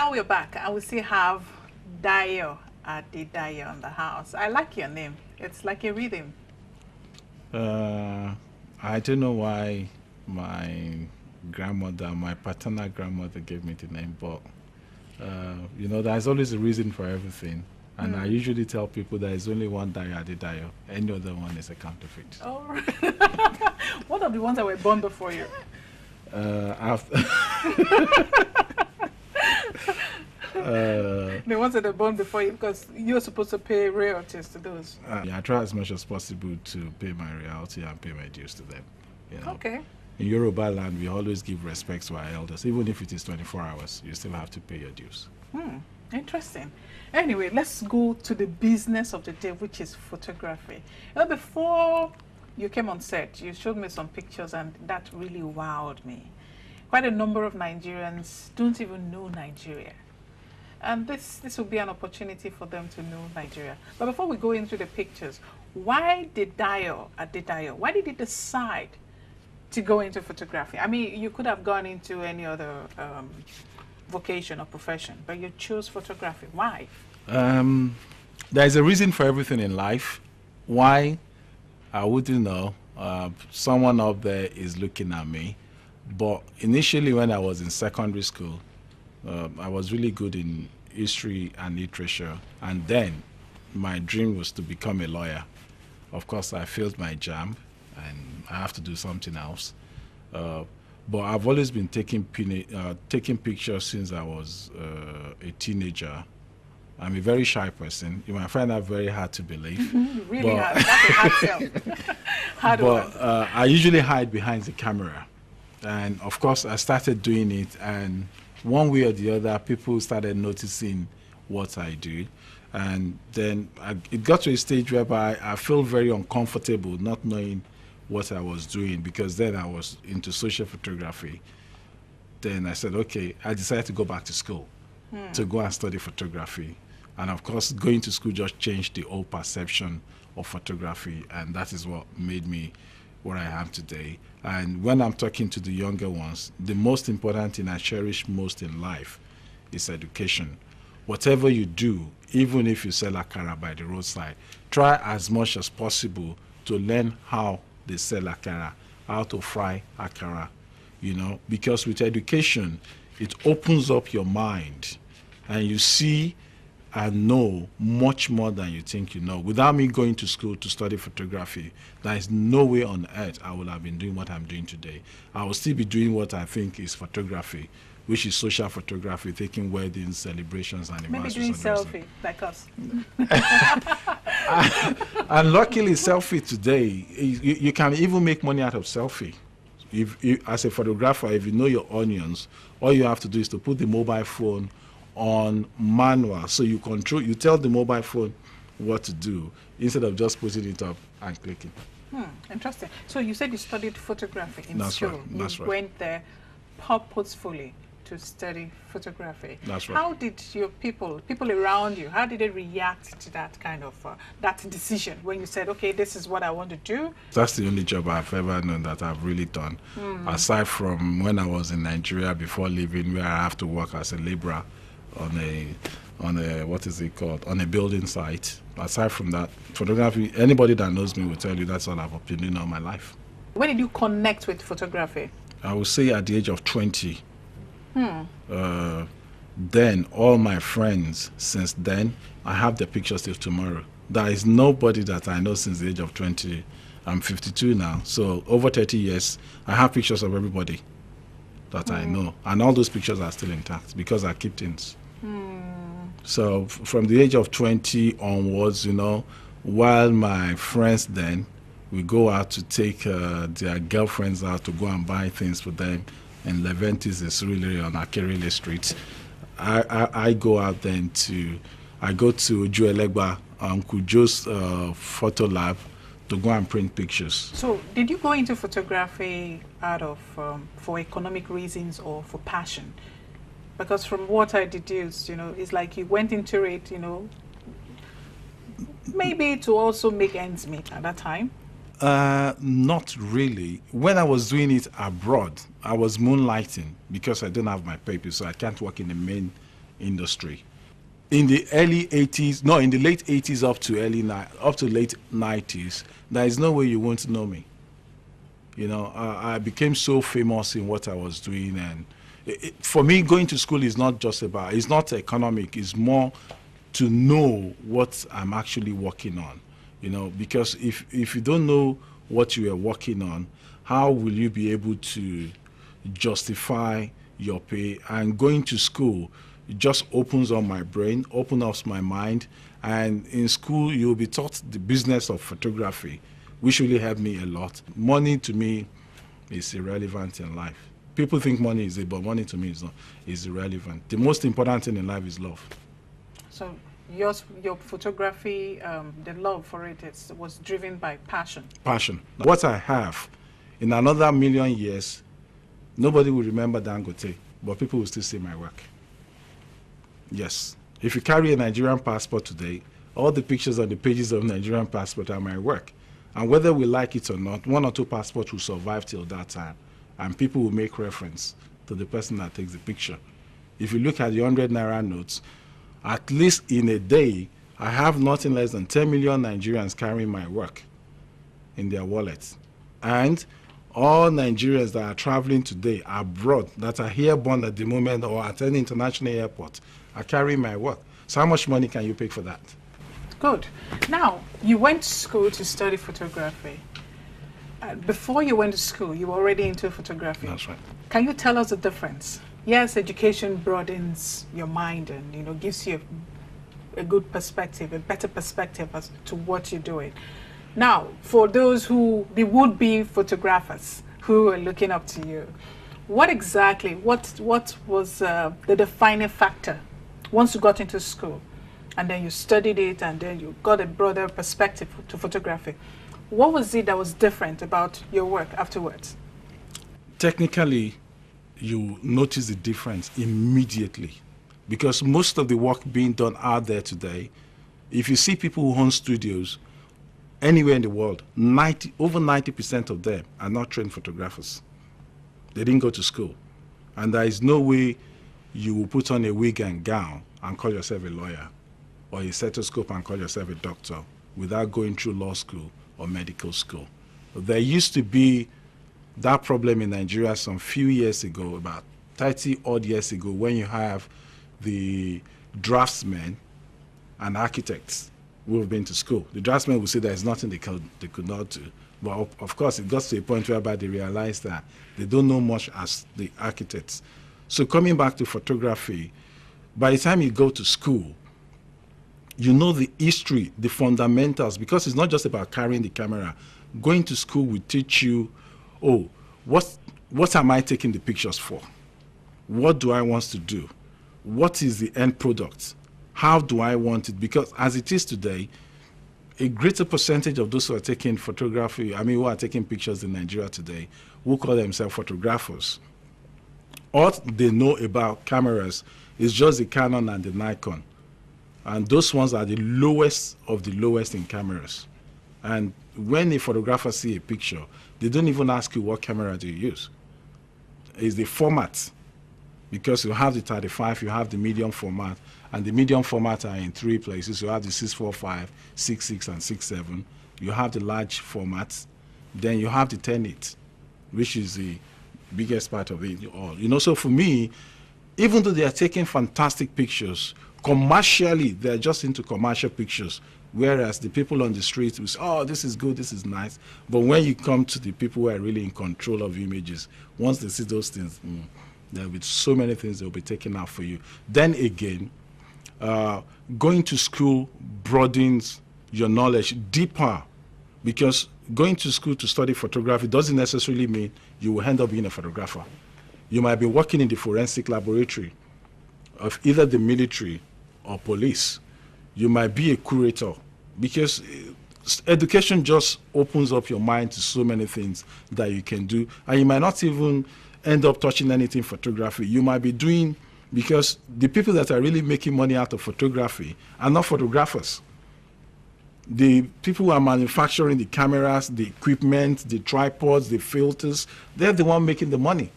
now we're back and we still have Dayo Adedayo on the house. I like your name. It's like a rhythm. I don't know why my paternal grandmother gave me the name, but there's always a reason for everything. And I usually tell people there is only one Dayo Adedayo. Any other one is a counterfeit. Oh, what are the ones that were born before you? The ones that are born before you, because you're supposed to pay royalties to those. I try as much as possible to pay my royalty and pay my dues to them. Okay. In Yoruba land, we always give respect to our elders. Even if it is 24 hours, you still have to pay your dues. Interesting. Anyway, let's go to the business of the day, which is photography. Before you came on set, you showed me some pictures, and that really wowed me. Quite a number of Nigerians don't even know Nigeria. And this will be an opportunity for them to know Nigeria. But before we go into the pictures, why did Dayo Adedayo, why did you decide to go into photography? I mean, you could have gone into any other vocation or profession, but you chose photography. Why? There's a reason for everything in life. Why? I wouldn't know. Someone up there is looking at me. But initially when I was in secondary school, I was really good in history and literature. And then my dream was to become a lawyer. Of course, I failed my JAMB and I have to do something else. But I've always been taking pictures since I was a teenager. I'm a very shy person. You might find that very hard to believe. Really hard. That's a hard sell. Hard but I usually hide behind the camera. And of course, I started doing it. And one way or the other, people started noticing what I do. And then it got to a stage whereby I felt very uncomfortable not knowing what I was doing, because then I was into social photography. Then I said, okay, I decided to go back to school to go and study photography. And of course, going to school just changed the whole perception of photography, and that is what made me where I am today. And when I'm talking to the younger ones, the most important thing I cherish most in life is education. Whatever you do, even if you sell akara by the roadside, try as much as possible to learn how they sell akara, how to fry akara, because with education, it opens up your mind and you see and know much more than you think you know. Without me going to school to study photography, there is no way on earth I would have been doing what I'm doing today. I will still be doing what I think is photography, which is social photography, taking weddings, celebrations, anniversaries. Maybe doing selfie, like us. And luckily, selfie today, you can even make money out of selfie. If as a photographer, if you know your onions, all you have to do is to put the mobile phone on manual, so you tell the mobile phone what to do instead of just putting it up and clicking. Interesting. So you said you studied photography in school. Right. That's you right. went there purposefully to study photography. That's right. How did your people around you, how did they react to that kind of that decision when you said, okay, this is what I want to do? That's the only job I've ever known that I've really done. Aside from when I was in Nigeria before leaving, where I have to work as a laborer on a what is it called, on a building site. Aside from that, photography, anybody that knows me will tell you that's all I've been doing all my life. When did you connect with photography? I would say at the age of 20. Then all my friends since then, I have the pictures till tomorrow. There is nobody that I know since the age of 20. I'm 52 now, so over 30 years, I have pictures of everybody that I know. And all those pictures are still intact because I keep things. So from the age of 20 onwards, while my friends then, we go out to take their girlfriends out to go and buy things for them. And Leventis is really on Akerele Street. I go out then I go to Juelegba, Uncle Joe's photo lab to go and print pictures. So did you go into photography out of, for economic reasons or for passion? Because from what I deduced, it's like you went into it, maybe to also make ends meet at that time. Not really. When I was doing it abroad, I was moonlighting because I don't have my papers, so I can't work in the main industry. In the early 80s, no, in the late 80s up to late 90s, there is no way you won't know me. You know, I became so famous in what I was doing, and for me, going to school is not just about, it's not economic, it's more to know what I'm actually working on. You know, because if you don't know what you are working on, how will you be able to justify your pay? And going to school, it just opens up my brain, opens up my mind. And in school, you'll be taught the business of photography, which really helped me a lot. Money to me is irrelevant in life. People think money is it, but money to me is irrelevant. The most important thing in life is love. So your photography, the love for it was driven by passion. Passion. What I have, in another million years, nobody will remember Dangote, but people will still see my work. Yes. If you carry a Nigerian passport today, all the pictures on the pages of Nigerian passport are my work. And whether we like it or not, 1 or 2 passports will survive till that time. And people will make reference to the person that takes the picture. If you look at the 100 Naira notes, at least in a day, I have nothing less than 10 million Nigerians carrying my work in their wallets. And all Nigerians that are traveling today abroad, that are here born at the moment or at any international airport, are carrying my work. So how much money can you pay for that? Good. Now, you went to school to study photography. Before you went to school, you were already into photography. That's right. Can you tell us the difference? Yes, education broadens your mind and, you know, gives you a good perspective, a better perspective as to what you're doing. Now, for those who the would-be photographers who are looking up to you, what was the defining factor once you got into school, and then you studied it, and then you got a broader perspective to photography? What was it that was different about your work afterwards? Technically, you notice the difference immediately, because most of the work being done out there today, if you see people who own studios anywhere in the world, over 90% of them are not trained photographers. They didn't go to school. And there is no way you will put on a wig and gown and call yourself a lawyer, or a stethoscope and call yourself a doctor, without going through law school or medical school. There used to be that problem in Nigeria some few years ago, about 30 odd years ago, when you have the draftsmen and architects who have been to school. The draftsmen will say there's nothing they could not do. But of course, it got to a point whereby they realized that they don't know much as the architects. So coming back to photography, by the time you go to school, you know the history, the fundamentals, because it's not just about carrying the camera. Going to school will teach you, oh, what am I taking the pictures for? What do I want to do? What is the end product? How do I want it? Because as it is today, a greater percentage of those who are taking photography, who are taking pictures in Nigeria today, who call themselves photographers, all they know about cameras is just the Canon and the Nikon. And those ones are the lowest of the lowest in cameras. And when a photographer sees a picture, they don't even ask you what camera do you use. It's the format. Because you have the 35, you have the medium format, and the medium format are in 3 places. You have the 645, 66, and 67. You have the large formats. Then you have the 10.8, which is the biggest part of it all. You know, so for me, even though they are taking fantastic pictures, commercially, they're just into commercial pictures, whereas the people on the street will say, oh, this is good, this is nice. But when you come to the people who are really in control of images, once they see those things, there will be so many things that will be taken out for you. Then again, going to school broadens your knowledge deeper, because going to school to study photography doesn't necessarily mean you will end up being a photographer. You might be working in the forensic laboratory of either the military or police. You might be a curator, because education just opens up your mind to so many things that you can do, and you might not even end up touching anything photography. You might be doing, because the people that are really making money out of photography are not photographers. The people who are manufacturing the cameras, the equipment, the tripods, the filters, they're the one making the money.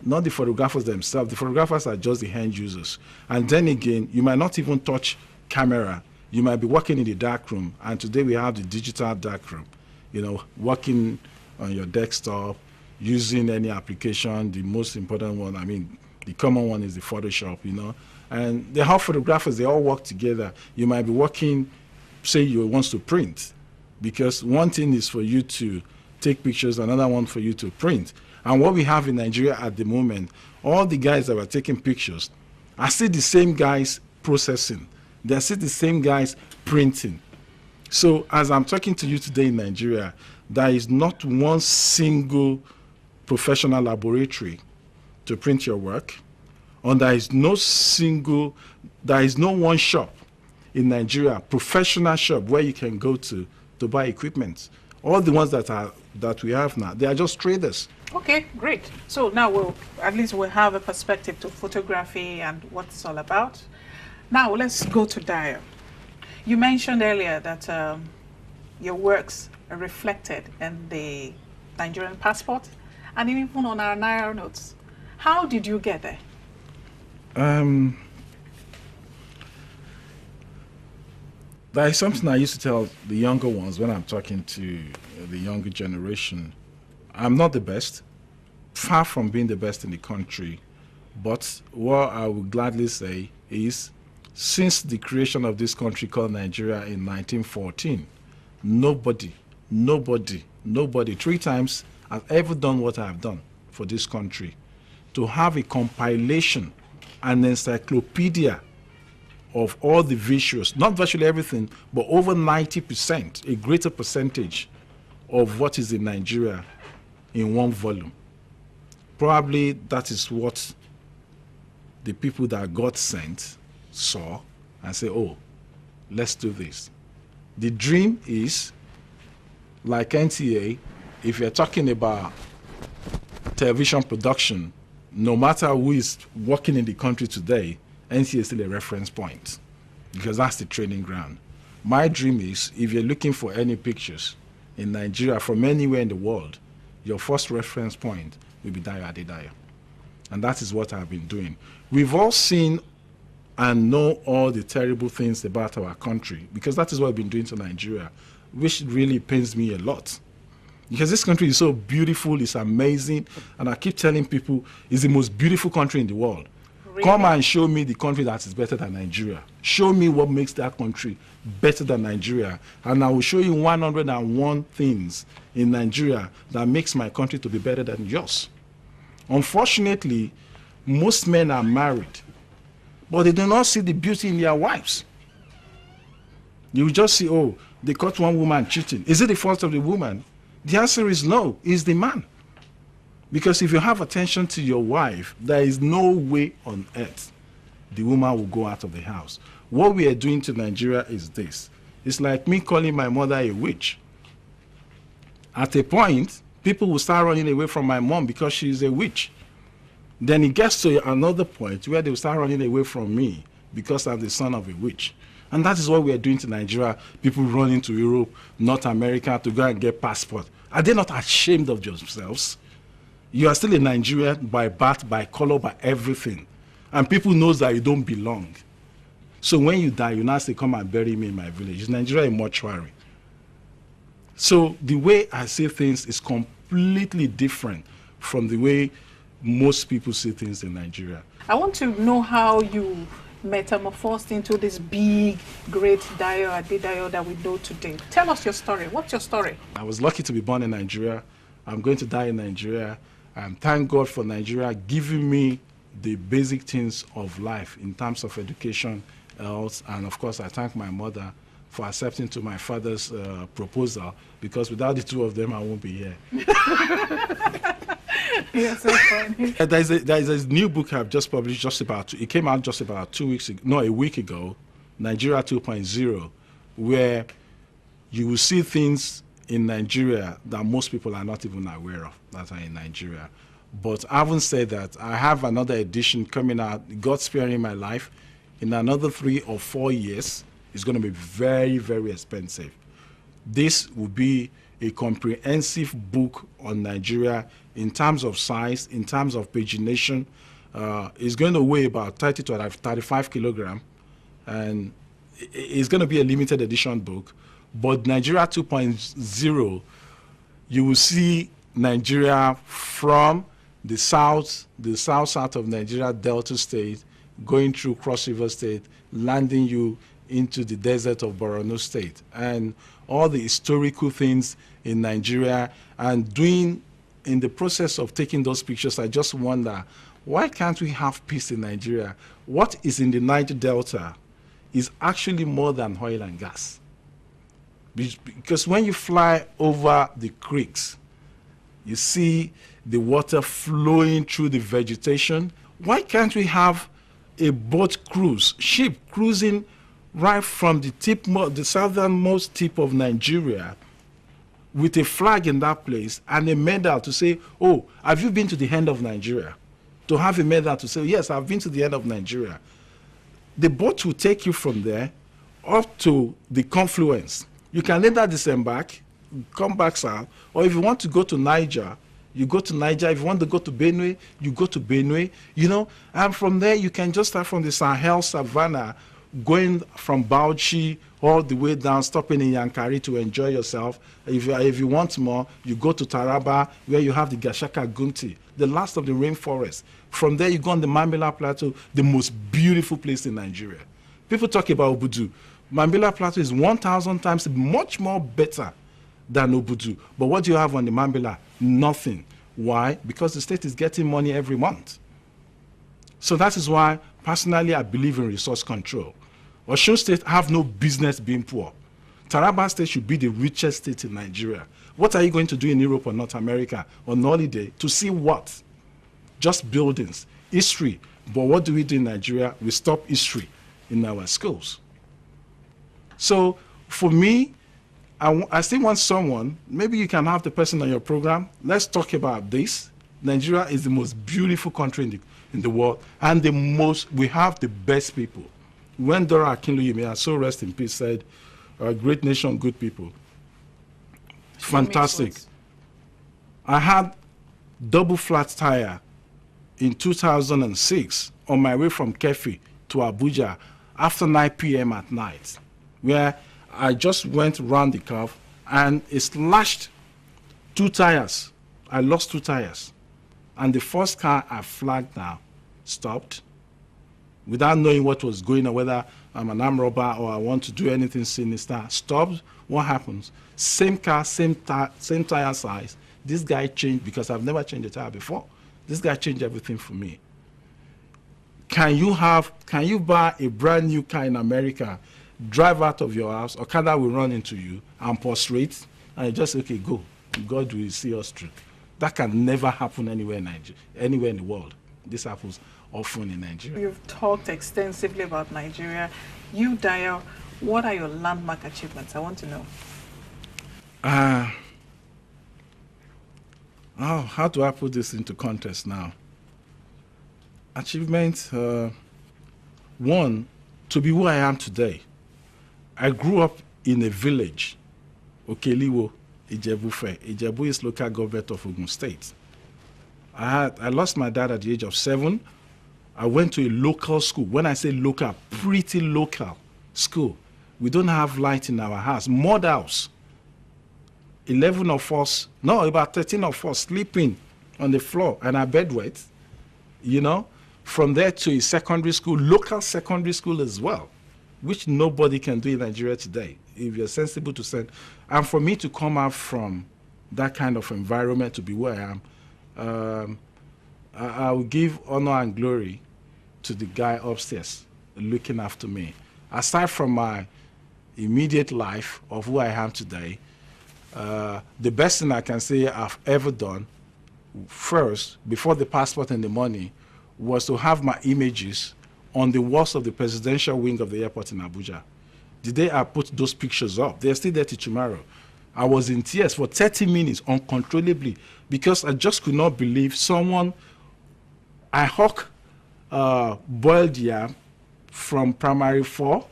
not the photographers themselves. The photographers are just the end users. And then again, you might not even touch camera. You might be working in the dark room. And today we have the digital dark room, working on your desktop, using any application. The most important one, the common one is the Photoshop, And the whole photographers, they all work together. You might be working, say you want to print, because one thing is for you to take pictures, another one for you to print. And what we have in Nigeria at the moment, all the guys that were taking pictures are still the same guys processing. They're still the same guys printing. So as I'm talking to you today in Nigeria, there is not one single professional laboratory to print your work, and there is no one shop in Nigeria, professional shop, where you can go to buy equipment. All the ones that we have now, they are just traders. Okay, great. So now we'll have a perspective to photography and what it's all about. Now let's go to Dio. You mentioned earlier that your works are reflected in the Nigerian passport and even on our Naira notes. How did you get there? There is something I used to tell the younger ones when I'm talking to the younger generation. I'm not the best, far from being the best in the country, but what I would gladly say is, since the creation of this country called Nigeria in 1914, nobody 3 times has ever done what I have done for this country. To have a compilation, an encyclopedia of all the visuals, not virtually everything, but over 90%, a greater percentage of what is in Nigeria in one volume. Probably that is what the people that God sent saw and say, oh, let's do this. The dream is, like NTA, if you're talking about television production, no matter who is working in the country today, NTA is still a reference point, because that's the training ground. My dream is, if you're looking for any pictures in Nigeria from anywhere in the world, your first reference point will be Dio Adedayo. And that is what I've been doing. We've all seen and know all the terrible things about our country, because that is what we've been doing to Nigeria, which really pains me a lot. Because this country is so beautiful, it's amazing, and I keep telling people it's the most beautiful country in the world. Really? Come and show me the country that is better than Nigeria. Show me what makes that country better than Nigeria, and I will show you 101 things in Nigeria that makes my country to be better than yours. Unfortunately, most men are married, but they do not see the beauty in their wives. You just see, oh, they caught one woman cheating. Is it the fault of the woman? The answer is no, it's the man. Because if you have attention to your wife, there is no way on earth the woman will go out of the house. What we are doing to Nigeria is this. It's like me calling my mother a witch. At a point, people will start running away from my mom because she is a witch. Then it gets to another point where they will start running away from me because I'm the son of a witch. And that is what we are doing to Nigeria. People running to Europe, North America to go and get passport. Are they not ashamed of themselves? You are still a Nigerian by birth, by color, by everything. And people knows that you don't belong. So when you die, you now say, come and bury me in my village. Is Nigeria a mortuary? So the way I see things is completely different from the way most people see things in Nigeria. I want to know how you metamorphosed into this big, great Dio Adedayo that we know today. Tell us your story. What's your story? I was lucky to be born in Nigeria. I'm going to die in Nigeria. And thank God for Nigeria giving me the basic things of life in terms of education, health, and of course I thank my mother for accepting to my father's proposal, because without the two of them I won't be here. You're so funny. There's a new book I've just published it came out just about 2 weeks ago, no, a week ago, Nigeria 2.0, where you will see things in Nigeria that most people are not even aware of that are in Nigeria. But having said that, I have another edition coming out, God sparing my life, in another 3 or 4 years. It's going to be very, very expensive. This will be a comprehensive book on Nigeria in terms of size, in terms of pagination. It's going to weigh about 30 to 35 kilogram, and it's going to be a limited edition book. But Nigeria 2.0, you will see Nigeria from the south of Nigeria, Delta State, going through Cross River State, landing you into the desert of Borno State, and all the historical things in Nigeria. And in the process of taking those pictures, I just wonder, why can't we have peace in Nigeria? What is in the Niger Delta is actually more than oil and gas. Because when you fly over the creeks, you see the water flowing through the vegetation. Why can't we have a boat cruise, ship cruising right from the southernmost tip of Nigeria with a flag in that place and a medal to say, oh, have you been to the end of Nigeria? To have a medal to say, yes, I've been to the end of Nigeria. The boat will take you from there up to the confluence. You can later disembark, come back south, or if you want to go to Niger, you go to Niger. If you want to go to Benue, you go to Benue, and from there you can just start from the Sahel Savannah, going from Bauchi all the way down, stopping in Yankari to enjoy yourself. If you want more, you go to Taraba, where you have the Gashaka Gumti, the last of the rainforest. From there, you go on the Mambila Plateau, the most beautiful place in Nigeria. People talk about Obudu. Mambila Plateau is 1,000 times much more better than Obudu. But what do you have on the Mambila? Nothing. Why? Because the state is getting money every month. So that is why, personally, I believe in resource control. Osun State have no business being poor. Taraba State should be the richest state in Nigeria. What are you going to do in Europe or North America on holiday? To see what? Just buildings, history. But what do we do in Nigeria? We stop history in our schools. So for me, I still want someone, maybe you can have the person on your program. Let's talk about this. Nigeria is the most beautiful country in the world, and we have the best people. When Dora Akinloye, may her soul rest in peace, said, a great nation, good people. Fantastic. I had double flat tire in 2006 on my way from Kefi to Abuja after 9 p.m. at night, where I just went around the curve and it slashed 2 tires. I lost 2 tires. And the first car I flagged down stopped without knowing what was going on, whether I'm an armed robber or I want to do anything sinister. Stopped. What happens? Same car, same tire size. This guy changed, because I've never changed a tire before. This guy changed everything for me. Can you buy a brand new car in America, drive out of your house, Okada will run into you and prostrate, and you just say, okay, go. God will see us through. That can never happen anywhere in Nigeria, anywhere in the world. This happens often in Nigeria. You've talked extensively about Nigeria. You, Dayo, what are your landmark achievements? I want to know. How do I put this into context now? Achievement, one, to be who I am today. I grew up in a village, Okeliwo, Ijebu-Fe. Ijebu is local government of Ogun State. I lost my dad at the age of 7. I went to a local school. When I say local, pretty local school. We don't have light in our house. Mud house. 11 of us, no, about 13 of us sleeping on the floor and our bed wet, From there to a secondary school, local secondary school as well, which nobody can do in Nigeria today, if you're sensible to send. And for me to come out from that kind of environment to be where I am, I will give honor and glory to the guy upstairs looking after me. Aside from my immediate life of who I am today, the best thing I can say I've ever done, first, before the passport and the money, was to have my images on the walls of the presidential wing of the airport in Abuja. The day I put those pictures up, they're still there till tomorrow. I was in tears for 30 minutes uncontrollably, because I just could not believe I hawk boiled yam from primary 4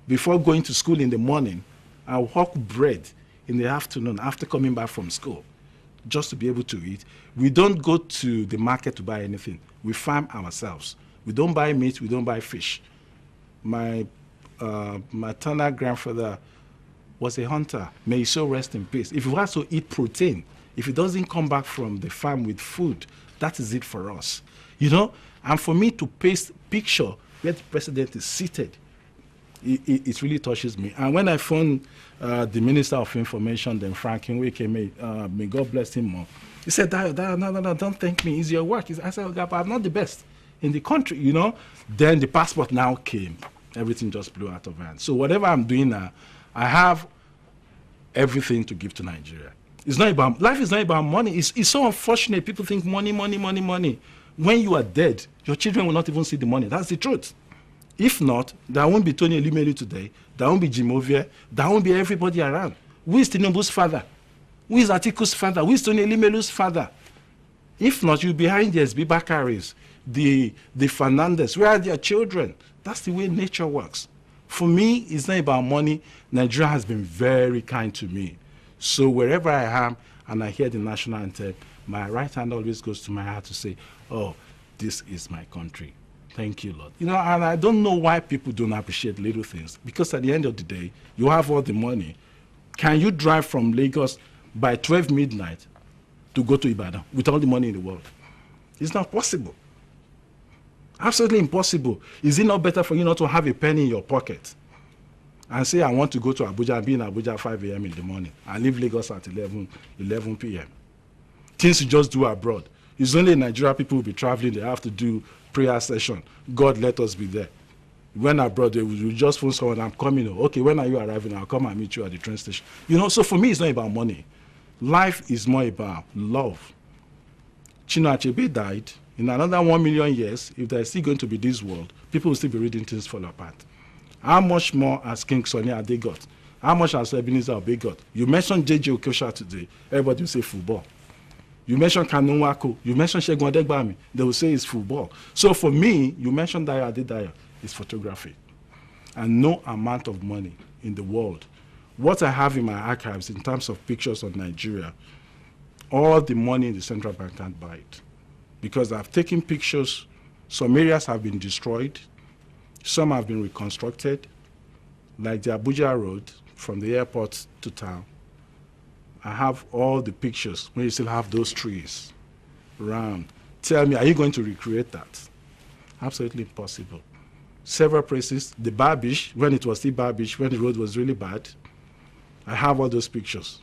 before going to school in the morning. I hawk bread in the afternoon after coming back from school just to be able to eat. We don't go to the market to buy anything. We farm ourselves. We don't buy meat, we don't buy fish. My maternal grandfather was a hunter. May he so rest in peace. If he has to eat protein, if he doesn't come back from the farm with food, that is it for us. You know, and for me to paste picture where the president is seated, it really touches me. And when I phoned the Minister of Information, then Frank Nweke, may God bless him more, he said, no, don't thank me, it's your work. I said, but I'm not the best in the country, you know. Then the passport now came. Everything just blew out of hand. So whatever I'm doing now, I have everything to give to Nigeria. It's not about, life is not about money. It's so unfortunate. People think money. When you are dead, your children will not even see the money. That's the truth. If not, there won't be Tony Elumelu today. There won't be Jim Ovie. There won't be everybody around. Who is Tinubu's father? Who is Atiku's father? Who is Tony Elumelu's father? If not, you'll be behind the SB Bakaris, the Fernandez. Where are their children? That's the way nature works. For me, it's not about money. Nigeria has been very kind to me. So wherever I am and I hear the national anthem, my right hand always goes to my heart to say, oh, this is my country. Thank you, Lord. You know, and I don't know why people don't appreciate little things. Because at the end of the day, you have all the money. Can you drive from Lagos by 12 midnight to go to Ibadan with all the money in the world? It's not possible. Absolutely impossible. Is it not better for you not to have a penny in your pocket and say, I want to go to Abuja and be in Abuja at 5 a.m. in the morning and leave Lagos at 11 p.m.? Things you just do abroad. It's only in Nigeria people will be traveling. They have to do prayer session. God, let us be there. When abroad, they will just phone someone, I'm coming. Okay, when are you arriving? I'll come and meet you at the train station. You know, so for me, it's not about money. Life is more about love. Chinua Achebe died. In another 1 million years, if there's still going to be this world, people will still be reading things fall apart. How much more has King Sunny Ade got? How much has Ebenezer Obey got? You mentioned J.J. Okocha today. Everybody will say football. You mentioned Kanu Wako. You mentioned Segun Adegbami. They will say it's football. So for me, you mentioned Dayo Adedayo. It's photography. And no amount of money in the world. What I have in my archives in terms of pictures of Nigeria, all the money in the central bank can't buy it. Because I've taken pictures, some areas have been destroyed, some have been reconstructed, like the Abuja Road from the airport to town. I have all the pictures when you still have those trees around. Tell me, are you going to recreate that? Absolutely impossible. Several places, the Bar Beach, when it was still Bar Beach, when the road was really bad, I have all those pictures.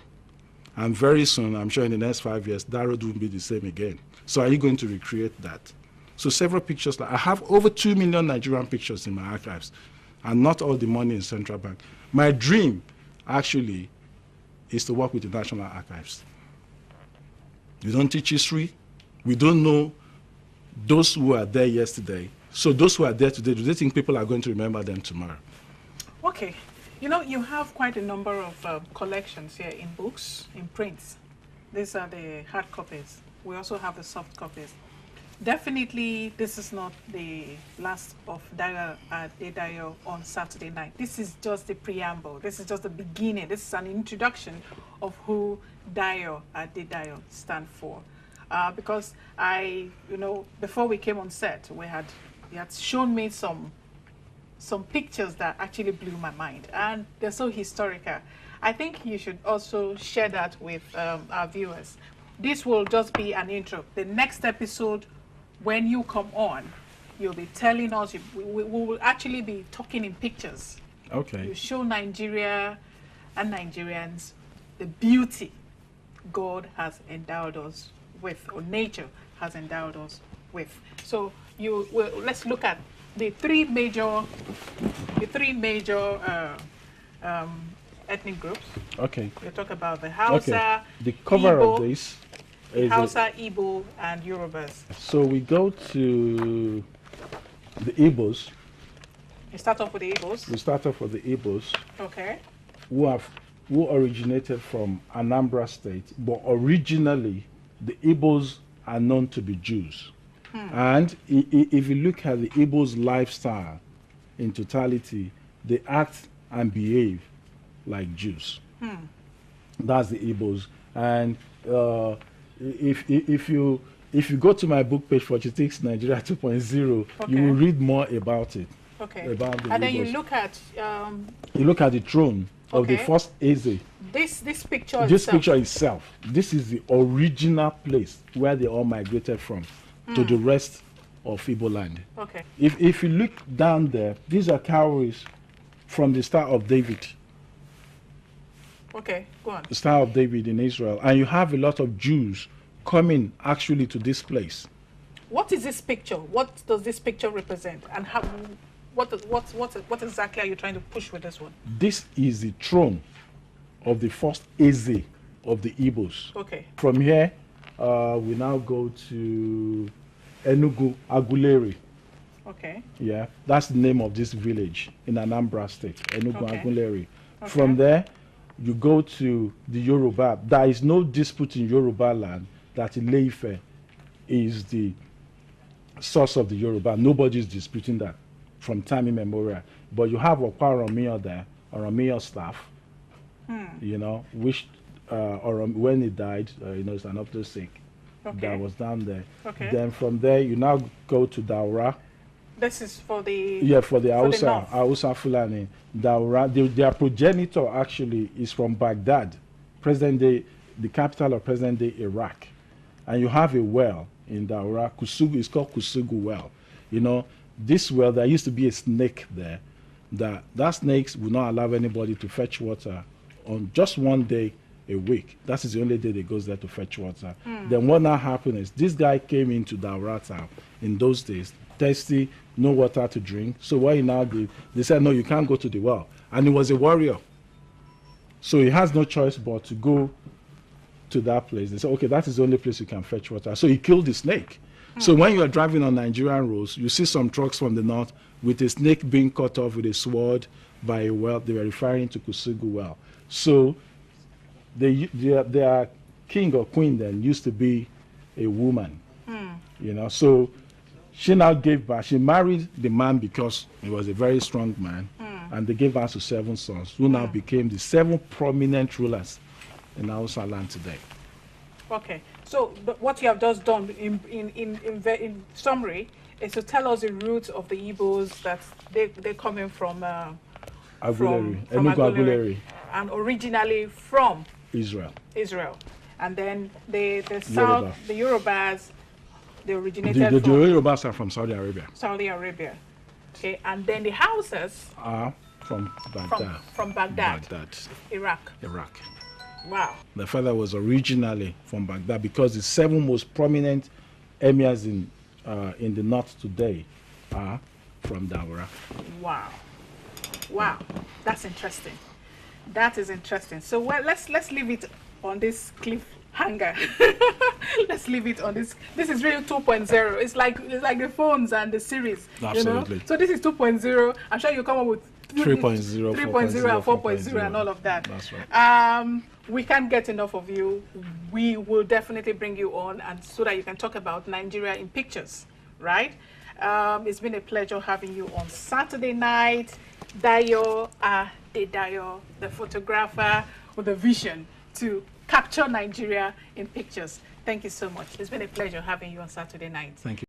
And very soon, I'm sure in the next 5 years, that road won't be the same again. So are you going to recreate that? So several pictures. I have over 2 million Nigerian pictures in my archives, and not all the money in Central Bank. My dream, actually, is to work with the National Archives. We don't teach history. We don't know those who were there yesterday. So those who are there today, do they think people are going to remember them tomorrow? Okay. You know, you have quite a number of collections here in books, in prints. These are the hard copies. We also have the soft copies. Definitely, this is not the last of Dayo Adedayo on Saturday night. This is just the preamble. This is just the beginning. This is an introduction of who Dayo Adedayo stand for. Because before we came on set, you had shown me some pictures that actually blew my mind, and they're so historical. I think you should also share that with our viewers. This will just be an intro. The next episode, when you come on, you'll be telling us, we will actually be talking in pictures. Okay. You show Nigeria and Nigerians the beauty God has endowed us with, or nature has endowed us with. So let's look at the three major ethnic groups. Okay. We talk about the Hausa, the cover Igbo, of this is Hausa, Igbo, and Yorubas. So we go to the Igbos. You start off with the Igbos. We start off with the Igbos. Okay. Who originated from Anambra State, but originally the Igbos are known to be Jews. And if you look at the Igbos' lifestyle in totality, they act and behave like Jews. That's the Igbos. And if you go to my book page 46 Nigeria 2.0, you will read more about it. Okay. About the And then you Igbos. look at You look at the throne of the first Eze. this picture. This picture itself. This is the original place where they all migrated from to the rest of Igbo land. Okay. If you look down there, these are cowries from the Star of David. Okay, go on. The Star of David in Israel, and you have a lot of Jews coming actually to this place. What is this picture? What does this picture represent? And how? What exactly are you trying to push with this one? This is the throne of the first Eze of the Igbos. Okay. From here, we now go to Enugu Aguleri. Okay. Yeah, that's the name of this village in Anambra State, Enugu Aguleri. Okay. From there, you go to the Yoruba. There is no dispute in Yoruba land that Ile-Ife is the source of the Yoruba. Nobody is disputing that from time immemorial. But you have Okpa Oromiyo there, Oromiyo staff, you know, which when he died, you know, it's an optosig that was down there. Okay. Then from there, you now go to Daura. This is for the for the Hausa Fulani. Daura, their progenitor actually is from Baghdad, present day, the capital of present day Iraq, and you have a well in Daura. Kusugu is called Kusugu well. You know, this well, there used to be a snake there. That snakes will not allow anybody to fetch water on just one day a week. That is the only day they goes there to fetch water. Then what now happened is this guy came into Daura town in those days, thirsty, no water to drink. So what he now did, they said, no, you can't go to the well. And he was a warrior. So he has no choice but to go to that place. They said, okay, that is the only place you can fetch water. So he killed the snake. So when you are driving on Nigerian roads, you see some trucks from the north with a snake being cut off with a sword by a well. They were referring to Kusugu well. So their king or queen then used to be a woman. You know, so she now gave birth. She married the man because he was a very strong man, and they gave birth to 7 sons, who now became the 7 prominent rulers in Hausa land today. Okay. So what you have just done in summary is to tell us the roots of the Igbos, that they're coming from Aguleri, Enugu Aguleri, and originally from Israel. And then the south, the Yorubas, they originated the Yorubas are from Saudi Arabia. Okay, and then the Hausas are from Baghdad. From Baghdad. Iraq. Wow. The father was originally from Baghdad because the 7 most prominent emirs in the north today are from Daura. Wow, that's interesting. That is interesting. So let's leave it on this cliffhanger. Let's leave it on this. This is really 2.0. It's like the phones and the series. Absolutely. You know? So this is 2.0. I'm sure you come up with 3.0, 3.0 and 4.0 and all of that. That's right. We can't get enough of you. We will definitely bring you on, and so that you can talk about Nigeria in pictures, right? It's been a pleasure having you on Saturday night. Dayo Adedayo, the photographer with a vision to capture Nigeria in pictures. Thank you so much. It's been a pleasure having you on Saturday night. Thank you.